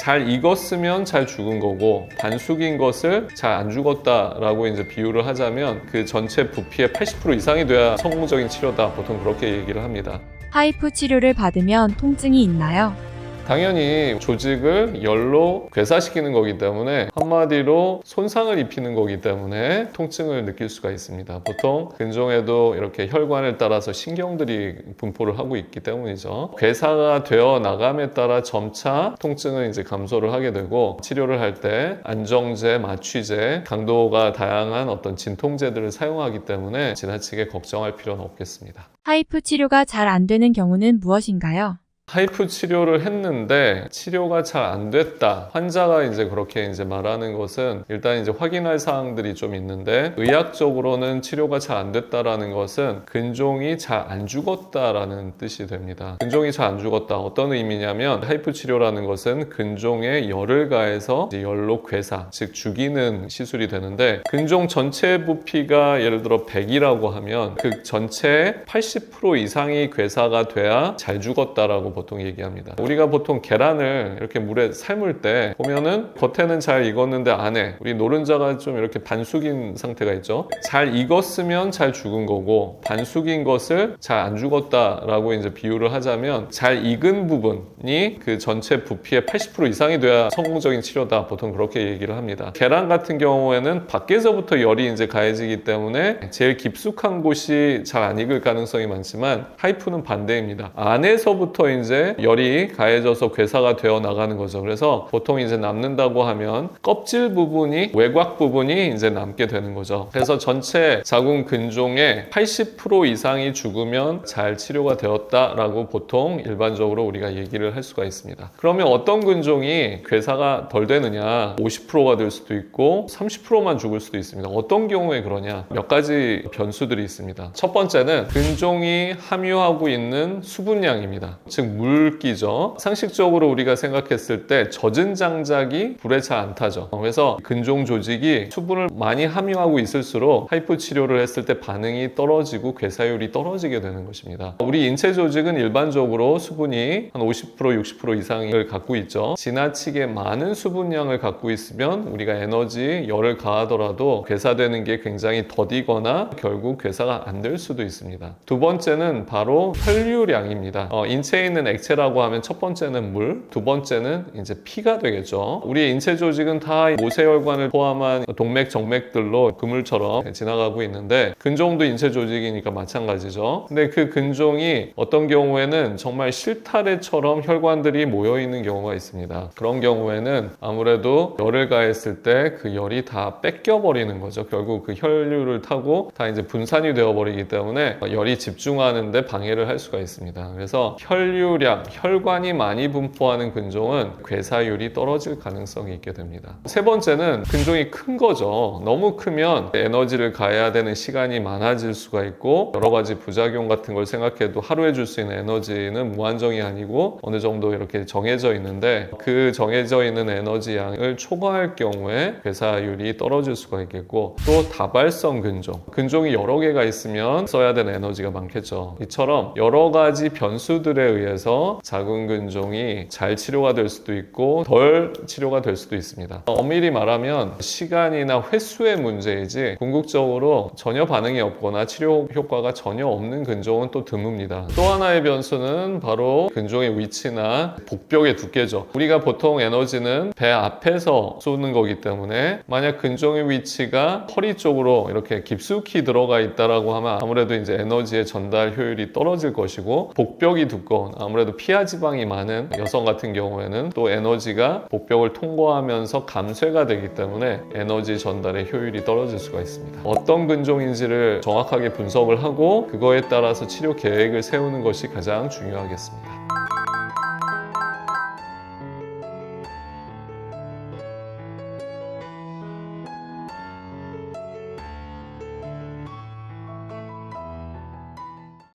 잘 익었으면 잘 죽은 거고 반숙인 것을 잘 안 죽었다라고 이제 비유를 하자면 그 전체 부피의 80% 이상이 돼야 성공적인 치료다. 보통 그렇게 얘기를 합니다. 하이프 치료를 받으면 통증이 있나요? 당연히 조직을 열로 괴사시키는 거기 때문에 한마디로 손상을 입히는 거기 때문에 통증을 느낄 수가 있습니다. 보통 근종에도 이렇게 혈관을 따라서 신경들이 분포를 하고 있기 때문이죠. 괴사가 되어 나감에 따라 점차 통증은 이제 감소를 하게 되고 치료를 할 때 안정제, 마취제, 강도가 다양한 어떤 진통제들을 사용하기 때문에 지나치게 걱정할 필요는 없겠습니다. 하이프 치료가 잘 안 되는 경우는 무엇인가요? 하이프 치료를 했는데 치료가 잘 안 됐다. 환자가 이제 그렇게 이제 말하는 것은 일단 이제 확인할 사항들이 좀 있는데 의학적으로는 치료가 잘 안 됐다라는 것은 근종이 잘 안 죽었다라는 뜻이 됩니다. 근종이 잘 안 죽었다. 어떤 의미냐면 하이프 치료라는 것은 근종에 열을 가해서 열로 괴사, 즉 죽이는 시술이 되는데 근종 전체 부피가 예를 들어 100이라고 하면 그 전체의 80% 이상이 괴사가 돼야 잘 죽었다라고 보통 얘기합니다. 우리가 보통 계란을 이렇게 물에 삶을 때 보면은 겉에는 잘 익었는데 안에 우리 노른자가 좀 이렇게 반숙인 상태가 있죠. 잘 익었으면 잘 죽은 거고 반숙인 것을 잘 안 죽었다라고 이제 비유를 하자면 잘 익은 부분이 그 전체 부피의 80% 이상이 돼야 성공적인 치료다. 보통 그렇게 얘기를 합니다. 계란 같은 경우에는 밖에서부터 열이 이제 가해지기 때문에 제일 깊숙한 곳이 잘 안 익을 가능성이 많지만 하이프는 반대입니다. 안에서부터 이제 열이 가해져서 괴사가 되어 나가는 거죠. 그래서 보통 이제 남는다고 하면 껍질 부분이 외곽 부분이 이제 남게 되는 거죠. 그래서 전체 자궁 근종의 80% 이상이 죽으면 잘 치료가 되었다라고 보통 일반적으로 우리가 얘기를 할 수가 있습니다. 그러면 어떤 근종이 괴사가 덜 되느냐? 50%가 될 수도 있고 30%만 죽을 수도 있습니다. 어떤 경우에 그러냐? 몇 가지 변수들이 있습니다. 첫 번째는 근종이 함유하고 있는 수분량입니다. 즉 물기죠. 상식적으로 우리가 생각했을 때 젖은 장작이 불에 잘 안 타죠. 그래서 근종 조직이 수분을 많이 함유하고 있을수록 하이프 치료를 했을 때 반응이 떨어지고 괴사율이 떨어지게 되는 것입니다. 우리 인체 조직은 일반적으로 수분이 한 50%, 60% 이상을 갖고 있죠. 지나치게 많은 수분량을 갖고 있으면 우리가 에너지, 열을 가하더라도 괴사되는 게 굉장히 더디거나 결국 괴사가 안 될 수도 있습니다. 두 번째는 바로 혈류량입니다. 인체에 있는 액체라고 하면 첫 번째는 물, 두 번째는 이제 피가 되겠죠. 우리 인체 조직은 다 모세혈관을 포함한 동맥, 정맥들로 그물처럼 지나가고 있는데 근종도 인체 조직이니까 마찬가지죠. 근데 그 근종이 어떤 경우에는 정말 실타래처럼 혈관들이 모여 있는 경우가 있습니다. 그런 경우에는 아무래도 열을 가했을 때 그 열이 다 뺏겨버리는 거죠. 결국 그 혈류를 타고 다 이제 분산이 되어버리기 때문에 열이 집중하는데 방해를 할 수가 있습니다. 그래서 혈류량, 혈관이 많이 분포하는 근종은 괴사율이 떨어질 가능성이 있게 됩니다. 세 번째는 근종이 큰 거죠. 너무 크면 에너지를 가해야 되는 시간이 많아질 수가 있고 여러 가지 부작용 같은 걸 생각해도 하루에 줄 수 있는 에너지는 무한정이 아니고 어느 정도 이렇게 정해져 있는데 그 정해져 있는 에너지 양을 초과할 경우에 괴사율이 떨어질 수가 있겠고 또 다발성 근종이 여러 개가 있으면 써야 되는 에너지가 많겠죠. 이처럼 여러 가지 변수들에 의해서 자궁 근종이 잘 치료가 될 수도 있고 덜 치료가 될 수도 있습니다. 엄밀히 말하면 시간이나 횟수의 문제이지 궁극적으로 전혀 반응이 없거나 치료 효과가 전혀 없는 근종은 또 드뭅니다. 또 하나의 변수는 바로 근종의 위치나 복벽의 두께죠. 우리가 보통 에너지는 배 앞에서 쏘는 거기 때문에 만약 근종의 위치가 허리 쪽으로 이렇게 깊숙이 들어가 있다라고 하면 아무래도 이제 에너지의 전달 효율이 떨어질 것이고 복벽이 두꺼운 아무래도 피하 지방이 많은 여성 같은 경우에는 또 에너지가 복벽을 통과하면서 감쇄가 되기 때문에 에너지 전달의 효율이 떨어질 수가 있습니다. 어떤 근종인지를 정확하게 분석을 하고 그거에 따라서 치료 계획을 세우는 것이 가장 중요하겠습니다.